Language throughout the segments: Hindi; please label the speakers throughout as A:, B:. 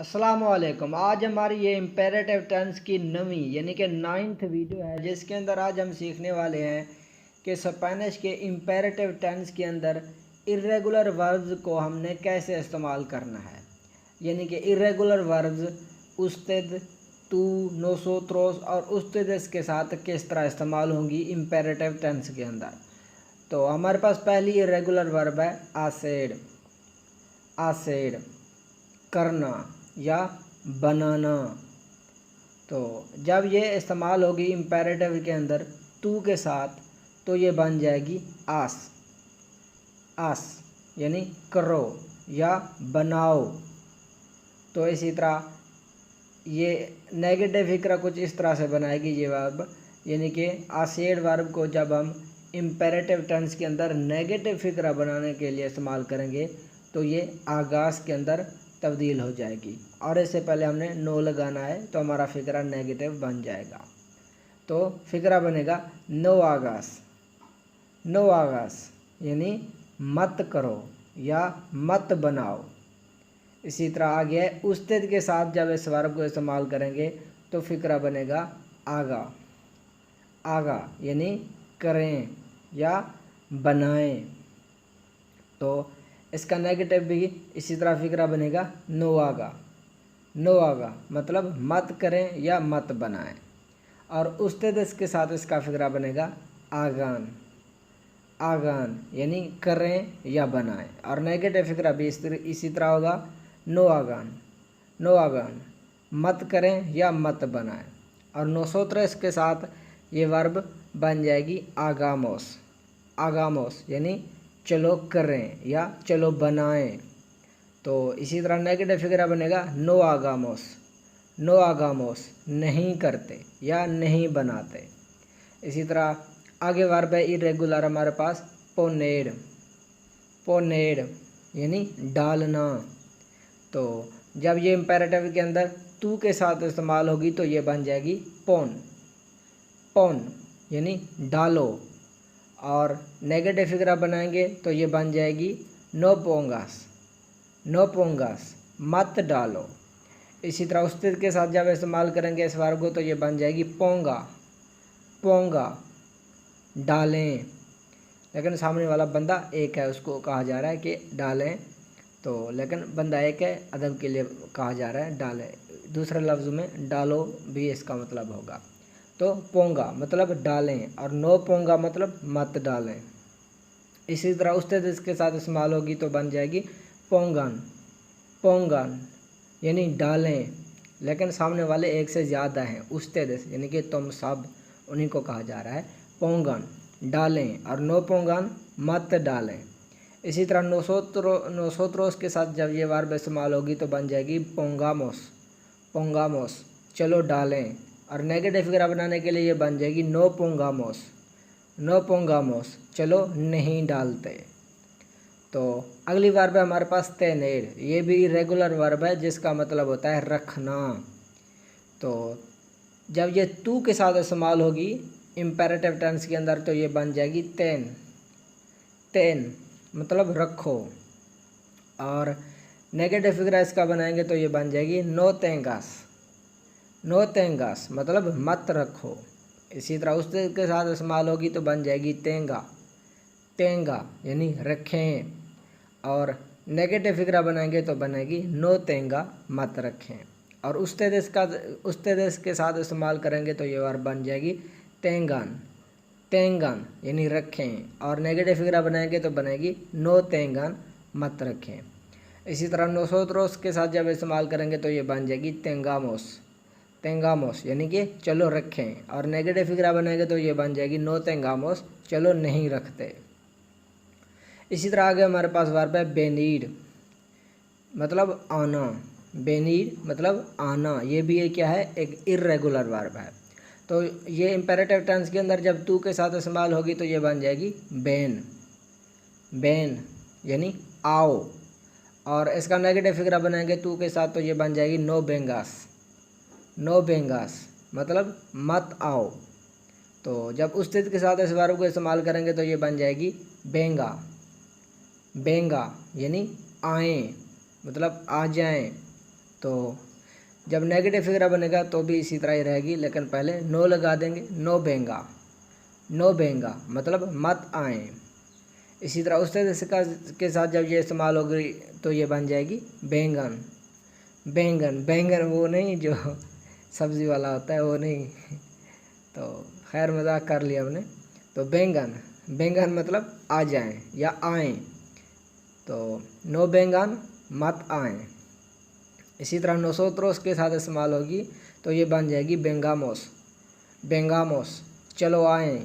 A: अस्सलाम वालेकुम। आज हमारी ये इम्पेरेटिव टेंस की नवीं यानी कि 9th वीडियो है, जिसके अंदर आज हम सीखने वाले हैं कि स्पेनिश के इम्पेरेटिव टेंस के अंदर इर्रेगुलर वर्ब्स को हमने कैसे इस्तेमाल करना है। यानी कि इर्रेगुलर वर्ब्स उस्तेद, तू, नोसोत्रोस और उस्तेदस के साथ किस तरह इस्तेमाल होंगी इम्पेरेटिव टेंस के अंदर। तो हमारे पास पहली इर्रेगुलर वर्ब है आसेड। आसेड करना या बनाना। तो जब ये इस्तेमाल होगी इम्पेरेटिव के अंदर टू के साथ तो ये बन जाएगी आस। आस यानी करो या बनाओ। तो इसी तरह ये नेगेटिव फिक्रा कुछ इस तरह से बनाएगी ये वर्ब, यानी कि आसेड वर्ब को जब हम इम्पेरेटिव टेंस के अंदर नेगेटिव फिक्रा बनाने के लिए इस्तेमाल करेंगे तो ये आगाज़ के अंदर तब्दील हो जाएगी, और इससे पहले हमने नो लगाना है तो हमारा फिक्रा नेगेटिव बन जाएगा। तो फिक्रा बनेगा नो आगाज़। नो आगाज़ यानी मत करो या मत बनाओ। इसी तरह आगे है उस्तेद के साथ जब इस वर्ब को इस्तेमाल करेंगे तो फिक्रा बनेगा आगा। आगा यानी करें या बनाएं। तो इसका नेगेटिव भी इसी तरह फिक्रा बनेगा नो आगा। नो आगा मतलब मत करें या मत बनाएं, और उस्तेद इसके साथ इसका फिक्रा बनेगा आगान। आगान यानी करें या बनाएं, और नेगेटिव फिक्रा भी इसी तरह होगा नो आगान। नो आगान मत करें या मत बनाएं, और नोसोत्र इसके साथ ये वर्ब बन जाएगी आगामोस। आगामोस यानी चलो करें या चलो बनाएं। तो इसी तरह नेगेटिव फिक्रा बनेगा नो आगामोस। नो आगामोस नहीं करते या नहीं बनाते। इसी तरह आगे वर्ब है इरेगुलर हमारे पास पोनेड। पोनेड यानी डालना। तो जब ये इम्पेरेटिव के अंदर तू के साथ इस्तेमाल होगी तो ये बन जाएगी पोन। पोन यानी डालो, और नेगेटिव फिक्रा बनाएंगे तो ये बन जाएगी नो पोंगास। नो पोंगास मत डालो। इसी तरह उस्तेद के साथ जब इस्तेमाल करेंगे इस वर्ब को तो ये बन जाएगी पोंगा। पोंगा डालें, लेकिन सामने वाला बंदा एक है, उसको कहा जा रहा है कि डालें। तो लेकिन बंदा एक है, अदब के लिए कहा जा रहा है डालें। दूसरे लफ्ज़ में डालो भी इसका मतलब होगा। तो पोंगा मतलब डालें, और नो पोंगा मतलब मत डालें। इसी तरह उस्तेद इसके साथ इस्तेमाल होगी तो बन जाएगी पोंगन। पोंगन यानी डालें, लेकिन सामने वाले एक से ज़्यादा हैं, उस्तेद यानी कि तुम सब, उन्हीं को कहा जा रहा है पोंगन डालें, और नो पोंगन मत डालें। इसी तरह नोसोत्रोस के साथ जब ये वर्ब इस्तेमाल होगी तो बन जाएगी पोंगामोस। पोंगामोस चलो डालें, और नेगेटिव फिक्रा बनाने के लिए ये बन जाएगी नो पोंगामोस। नो पोंगामोस चलो नहीं डालते। तो अगली वर्ब है हमारे पास तेनेड। ये भी इरेगुलर वर्ब है जिसका मतलब होता है रखना। तो जब ये तू के साथ इस्तेमाल होगी इम्पेरेटिव टेंस के अंदर तो ये बन जाएगी तेन। तेन मतलब रखो, और नेगेटिव फिक्रा इसका बनाएंगे तो ये बन जाएगी नो तेंगास। नो तेंगास मतलब मत रखो। इसी तरह उसके साथ इस्तेमाल होगी तो बन जाएगी तेंगा। तेंगा यानी रखें, और नेगेटिव फिक्रा बनाएंगे तो बनेगी नो तेंगा मत रखें, और उस्तेदेश के साथ इस्तेमाल करेंगे तो ये वर्ब बन जाएगी तेंगान। तेंगान यानी रखें, और नेगेटिव फिक्रा बनाएंगे तो बनेगी नो तेंगान मत रखें। इसी तरह नोसोत्रोस के साथ जब इस्तेमाल करेंगे तो ये बन जाएगी तेंगामोस। तेंगामोस यानी कि चलो रखें, और नेगेटिव फिक्रा बनाएंगे तो ये बन जाएगी नो तेंगामोस चलो नहीं रखते। इसी तरह आगे हमारे पास वर्ब है बेनीड मतलब आना। बेनीड मतलब आना, ये भी क्या है, एक इर्रेगुलर वर्ब है। तो ये इम्पेरेटिव टेंस के अंदर जब तू के साथ इस्तेमाल होगी तो ये बन जाएगी बेन। बेन यानी आओ, और इसका नेगेटिव फिक्रा बनाएंगे तू के साथ तो ये बन जाएगी नो बेंगास। नो बेंगास मतलब मत आओ। तो जब उस्तेद के साथ इस वर्ब को इस्तेमाल करेंगे तो ये बन जाएगी बेंगा। बेंगा यानी आएँ मतलब आ जाएं। तो जब नेगेटिव फिगर बनेगा तो भी इसी तरह ही रहेगी, लेकिन पहले नो लगा देंगे। नो बेंगा, नो बेंगा मतलब मत आए। इसी तरह उस तरह के साथ जब ये इस्तेमाल होगी तो ये बन जाएगी बैंगन। बैंगन, बैंगन वो नहीं जो सब्ज़ी वाला होता है, वो नहीं। तो खैर मजाक कर लिया हमने। तो बैंगन, बैंगन मतलब आ जाएं या आएँ। तो नो बैंगन मत आएँ। इसी तरह नोसोत्रोस के साथ इस्तेमाल होगी तो ये बन जाएगी बेंगामोस। बेंगामोस चलो आएँ,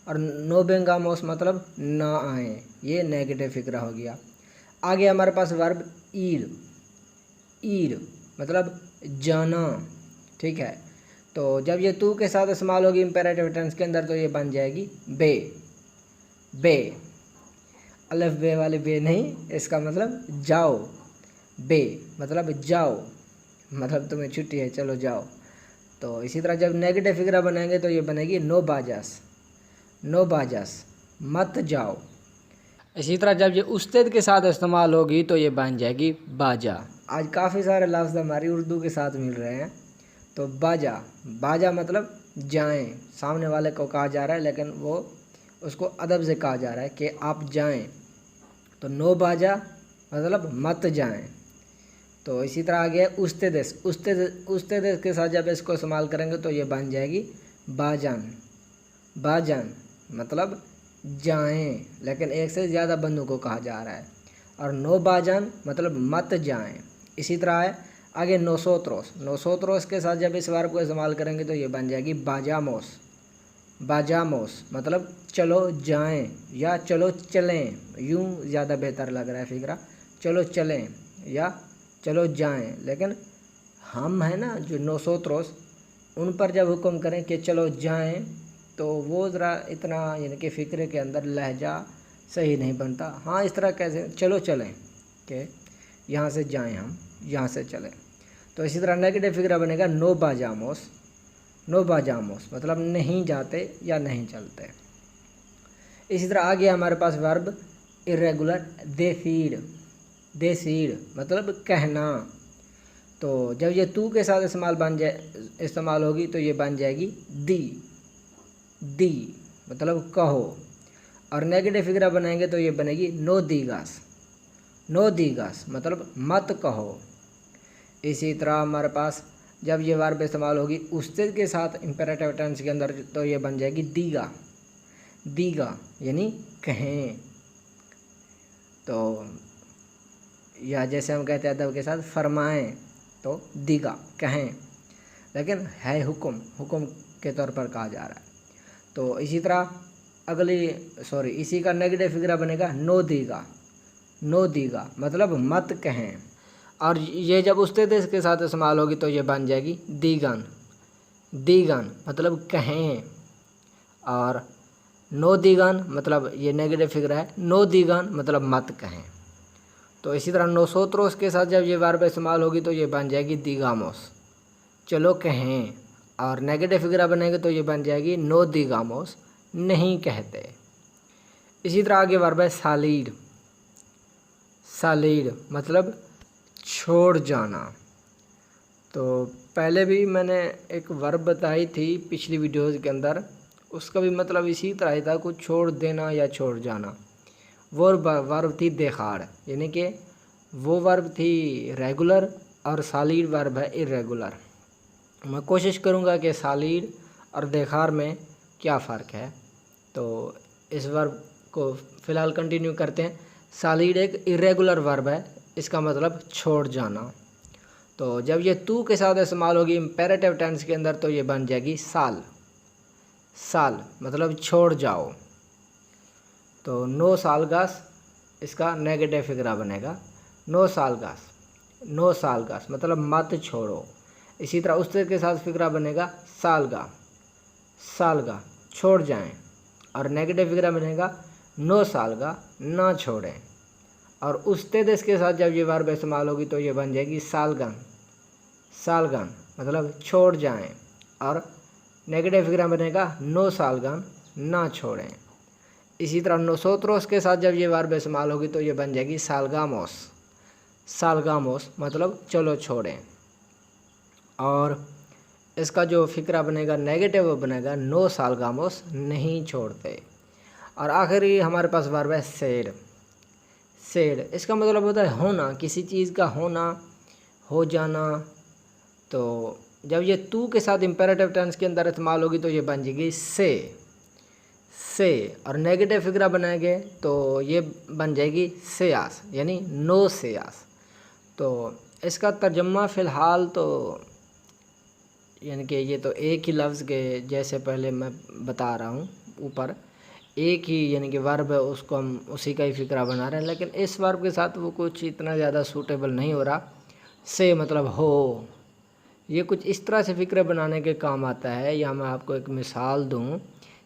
A: और नो बेंगामोस मतलब ना आएँ, ये नेगेटिव फिक्रा हो गया। आगे हमारे पास वर्ब ईर। ईर मतलब जाना, ठीक है। तो जब ये तू के साथ इस्तेमाल होगी इम्पेरेटिव टेंस के अंदर तो ये बन जाएगी बे। बे, अलिफ बे वाली बे नहीं, इसका मतलब जाओ। बे मतलब जाओ, मतलब तुम्हें छुट्टी है, चलो जाओ। तो इसी तरह जब नेगेटिव फिगरा बनाएंगे तो ये बनेगी नो बाजास। नो बाजास मत जाओ। इसी तरह जब ये उस्ताद के साथ इस्तेमाल होगी तो ये बन जाएगी बाजा। आज काफ़ी सारे लफ्ज़ हमारी उर्दू के साथ मिल रहे हैं। तो बाजा, बाजा मतलब जाएं, सामने वाले को कहा जा रहा है लेकिन वो उसको अदब से कहा जा रहा है कि आप जाएं। तो नो बाजा मतलब मत जाएं। तो इसी तरह आ गया उस्तेदेस। उस्तेदेस के साथ जब इसको इस्तेमाल करेंगे तो ये बन जाएगी बाजान। बाजान मतलब जाएं, लेकिन एक से ज़्यादा बंदों को कहा जा रहा है। और नो बाजान मतलब मत जाएं। इसी तरह है आगे नोसोत्रोस। नोसोत्रोस के साथ जब इस वर्ब को इस्तेमाल करेंगे तो ये बन जाएगी बाजामोस। बाजामोस मतलब चलो जाएं या चलो चलें, यूं ज़्यादा बेहतर लग रहा है फिक्रा, चलो चलें या चलो जाएं। लेकिन हम हैं ना जो नोसोत्रोस, उन पर जब हुक्म करें कि चलो जाएं तो वो ज़रा इतना यानी कि फ़िक्रे के अंदर लहजा सही नहीं बनता। हाँ इस तरह कैसे चलो चलें कि यहाँ से जाएं, हम यहाँ से चलें। तो इसी तरह नेगेटिव फिक्रा बनेगा नो बाजामोस। नो बाजामोस मतलब नहीं जाते या नहीं चलते। इसी तरह आ गया हमारे पास वर्ब इरेगुलर देसीड। देसीड मतलब कहना। तो जब ये तू के साथ इस्तेमाल होगी तो ये बन जाएगी दी। दी मतलब कहो। और नेगेटिव फिगरा बनाएंगे तो ये बनेगी नो दीगास। नो दीगास मतलब मत कहो। इसी तरह हमारे पास जब ये वर्ब इस्तेमाल होगी उस्ताद के साथ इम्पेरेटिव टेंस के अंदर तो ये बन जाएगी दीगा। दीगा यानी कहें। तो या जैसे हम कहते हैं अदब के साथ फरमाएं तो दीगा कहें, लेकिन है हुक्म, हुक्म के तौर पर कहा जा रहा है। तो इसी तरह इसी का नेगेटिव फिगरा बनेगा नो दीगा। नो दीगा मतलब मत कहें। और ये जब उस्ताद के साथ इस्तेमाल होगी तो ये बन जाएगी दीगन। दीगन मतलब कहें। और नो दीगन मतलब ये नेगेटिव फिगरा है, नो दीगन मतलब मत कहें। तो इसी तरह नोसोत्रोस के साथ जब ये वर्ब इस्तेमाल होगी तो ये बन जाएगी दीगामोस, चलो कहें। और नेगेटिव फिगरा बनेगा तो ये बन जाएगी नो दीगामोस, नहीं कहते। इसी तरह आगे वर्ब है सालीड। सालीड मतलब छोड़ जाना। तो पहले भी मैंने एक वर्ब बताई थी पिछली वीडियोज़ के अंदर, उसका भी मतलब इसी तरह ही था, कुछ छोड़ देना या छोड़ जाना। वो वर्ब थी देखाड़, यानी कि वो वर्ब थी रेगुलर और सालीड वर्ब है इरेगुलर। मैं कोशिश करूँगा कि सालीड और देखाड़ में क्या फ़र्क है। तो इस वर्ब को फ़िलहाल कंटिन्यू करते हैं। सालीड एक इरेगुलर वर्ब है, इसका मतलब छोड़ जाना। तो जब ये तू के साथ इस्तेमाल होगी इम्पेरेटिव टेंस के अंदर तो ये बन जाएगी साल। साल मतलब छोड़ जाओ। तो नो सालगास इसका नेगेटिव फिगरा बनेगा, नो सालगास। नो सालगास मतलब मत छोड़ो। इसी तरह उसके के साथ फिगरा बनेगा सालगा। सालगा छोड़ जाएं। और नेगेटिव फिगरा बनेगा नो सालगा ना छोड़ें। और उस्ताद के साथ जब ये वर्ब इस्तेमाल होगी तो ये बन जाएगी सालगन। सालगन मतलब छोड़ जाएं। और नेगेटिव फिगरा बनेगा नो सालगन ना छोड़ें। इसी तरह नोसोत्रोस के साथ जब ये वर्ब इस्तेमाल होगी तो ये बन जाएगी सालगामोस। सालगामोस मतलब चलो छोड़ें। और इसका जो फ़िक्रा बनेगा नेगेटिव बनेगा, नो सालगामोस नहीं छोड़ते। और आखिरी हमारे पास वर्ब है सेड। सेड इसका मतलब होता है होना, किसी चीज़ का होना, हो जाना। तो जब ये तू के साथ इम्पेरेटिव टेंस के अंदर इस्तेमाल होगी तो ये बन जाएगी से। और नेगेटिव फिक्रा बनाएंगे तो ये बन जाएगी सेयास, यानी नो सेयास। तो इसका तर्जमा फ़िलहाल तो यानी कि ये तो एक ही लफ्ज़ के जैसे पहले मैं बता रहा हूँ ऊपर, एक ही यानी कि वर्ब है, उसको हम उसी का ही फिक्रा बना रहे हैं, लेकिन इस वर्ब के साथ वो कुछ इतना ज़्यादा सूटेबल नहीं हो रहा। से मतलब हो, ये कुछ इस तरह से फ़िक्रे बनाने के काम आता है। या मैं आपको एक मिसाल दूँ,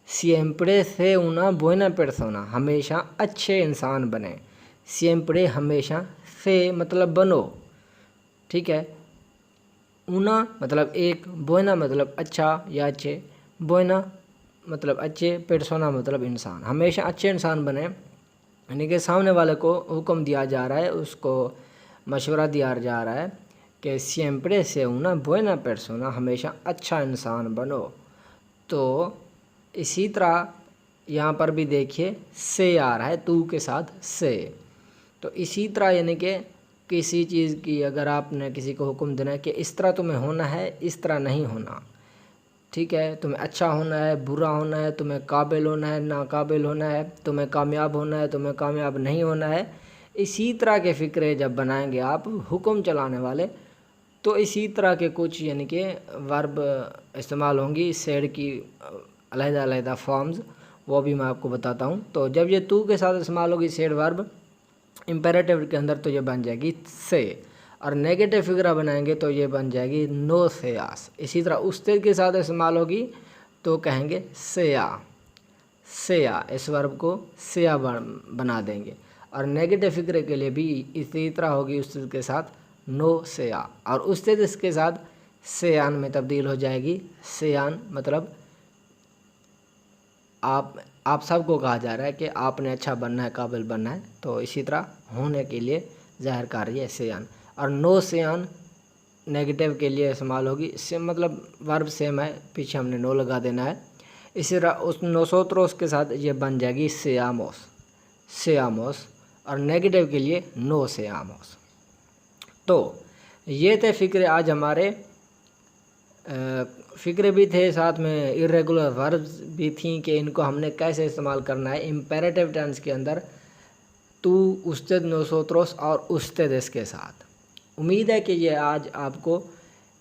A: सिएम्प्रे से una buena persona, हमेशा अच्छे इंसान बने। सिएम्प्रे हमेशा, से मतलब बनो, ठीक है। una मतलब एक, buena मतलब अच्छा या अच्छे, buena मतलब अच्छे, persona मतलब इंसान, हमेशा अच्छे इंसान बने। यानी कि सामने वाले को हुक्म दिया जा रहा है, उसको मशवरा दिया जा रहा है कि siempre से una buena persona, हमेशा अच्छा इंसान बनो। तो इसी तरह यहाँ पर भी देखिए से आ रहा है तू के साथ से। तो इसी तरह यानी कि किसी चीज़ की अगर आपने किसी को हुक्म देना है कि इस तरह तुम्हें होना है, इस तरह नहीं होना, ठीक है, तुम्हें अच्छा होना है, बुरा होना है, तुम्हें काबिल होना है, नाकाबिल होना है, तुम्हें कामयाब होना है, तुम्हें कामयाब नहीं होना है, इसी तरह के फ़िक्रे जब बनाएंगे आप हुक्म चलाने वाले, तो इसी तरह के कुछ यानी कि वर्ब इस्तेमाल होंगी। सेड की अलग-अलग फॉर्म्स, वो भी मैं आपको बताता हूँ। तो जब ये तू के साथ इस्तेमाल होगी सेड वर्ब इम्पेरेटिव के अंदर तो ये बन जाएगी से, और नेगेटिव फिगरा बनाएंगे तो ये बन जाएगी नो सेयास। इसी तरह उस्ते के साथ इस्तेमाल होगी तो कहेंगे सेया। इस वर्ब को सेया बना देंगे। और नेगेटिव फिक्रे के लिए भी इसी तरह होगी उस्ते के साथ नो सेया, और उस्ते इसके साथ सेयान में तब्दील हो जाएगी। सेयान मतलब आप सबको कहा जा रहा है कि आपने अच्छा बनना है, काबिल बनना है। तो इसी तरह होने के लिए ज़ाहिर कार्य है सेयान। और नो सेयान नेगेटिव के लिए इस्तेमाल होगी। से मतलब वर्ब सेम है, पीछे हमने नो लगा देना है। इसी तरह उस नोसोत्रोस के साथ ये बन जाएगी सेयामोस, और नेगेटिव के लिए नो सेयामोस। तो ये थे फ़िक्रे आज हमारे। फ़िक्रे भी थे, साथ में इर्रेगुलर वर्ब्स भी थी कि इनको हमने कैसे इस्तेमाल करना है इम्पेरेटिव टेंस के अंदर तू, उस्तेद, नोसोत्रोस और उस्तेद के साथ। उम्मीद है कि ये आज आपको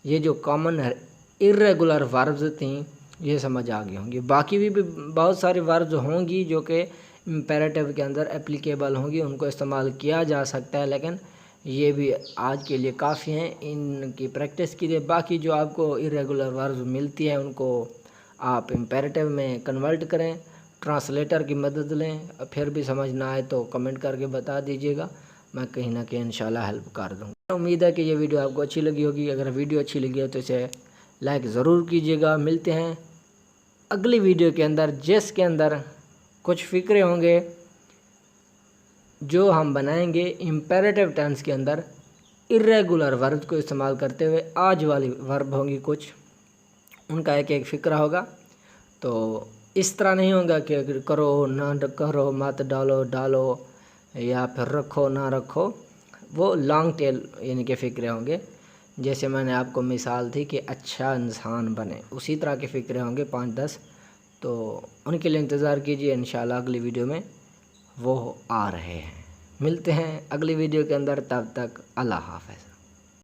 A: ये जो कॉमन इर्रेगुलर वर्ब्स थी ये समझ आ गई होंगी। बाकी भी बहुत सारी वर्ब्स होंगी जो कि इम्पेरेटिव के अंदर एप्लीकेबल होंगी, उनको इस्तेमाल किया जा सकता है, लेकिन ये भी आज के लिए काफ़ी हैं। इनकी प्रैक्टिस कीजिए। बाकी जो आपको इरेगुलर वर्ब्स मिलती हैं उनको आप इम्पेरेटिव में कन्वर्ट करें, ट्रांसलेटर की मदद लें। फिर भी समझ ना आए तो कमेंट करके बता दीजिएगा, मैं कहीं ना कहीं इंशाल्लाह हेल्प कर दूँगा। उम्मीद है कि ये वीडियो आपको अच्छी लगी होगी। अगर वीडियो अच्छी लगी हो तो इसे लाइक ज़रूर कीजिएगा। मिलते हैं अगली वीडियो के अंदर, जिसके अंदर कुछ फ़िक्रे होंगे जो हम बनाएंगे इम्पेरेटिव टेंस के अंदर इर्रेगुलर वर्ब को इस्तेमाल करते हुए। आज वाली वर्ब होंगी कुछ, उनका एक एक फ़िक्रा होगा। तो इस तरह नहीं होगा कि करो ना करो, मत डालो डालो, या फिर रखो ना रखो। वो लॉन्ग टेल यानी कि फ़िक्रे होंगे। जैसे मैंने आपको मिसाल थी कि अच्छा इंसान बने, उसी तरह के फ़िक्रे होंगे 5-10। तो उनके लिए इंतज़ार कीजिए, इंशाल्लाह अगली वीडियो में वो आ रहे हैं। मिलते हैं अगली वीडियो के अंदर, तब तक अल्लाह हाफ़िज़।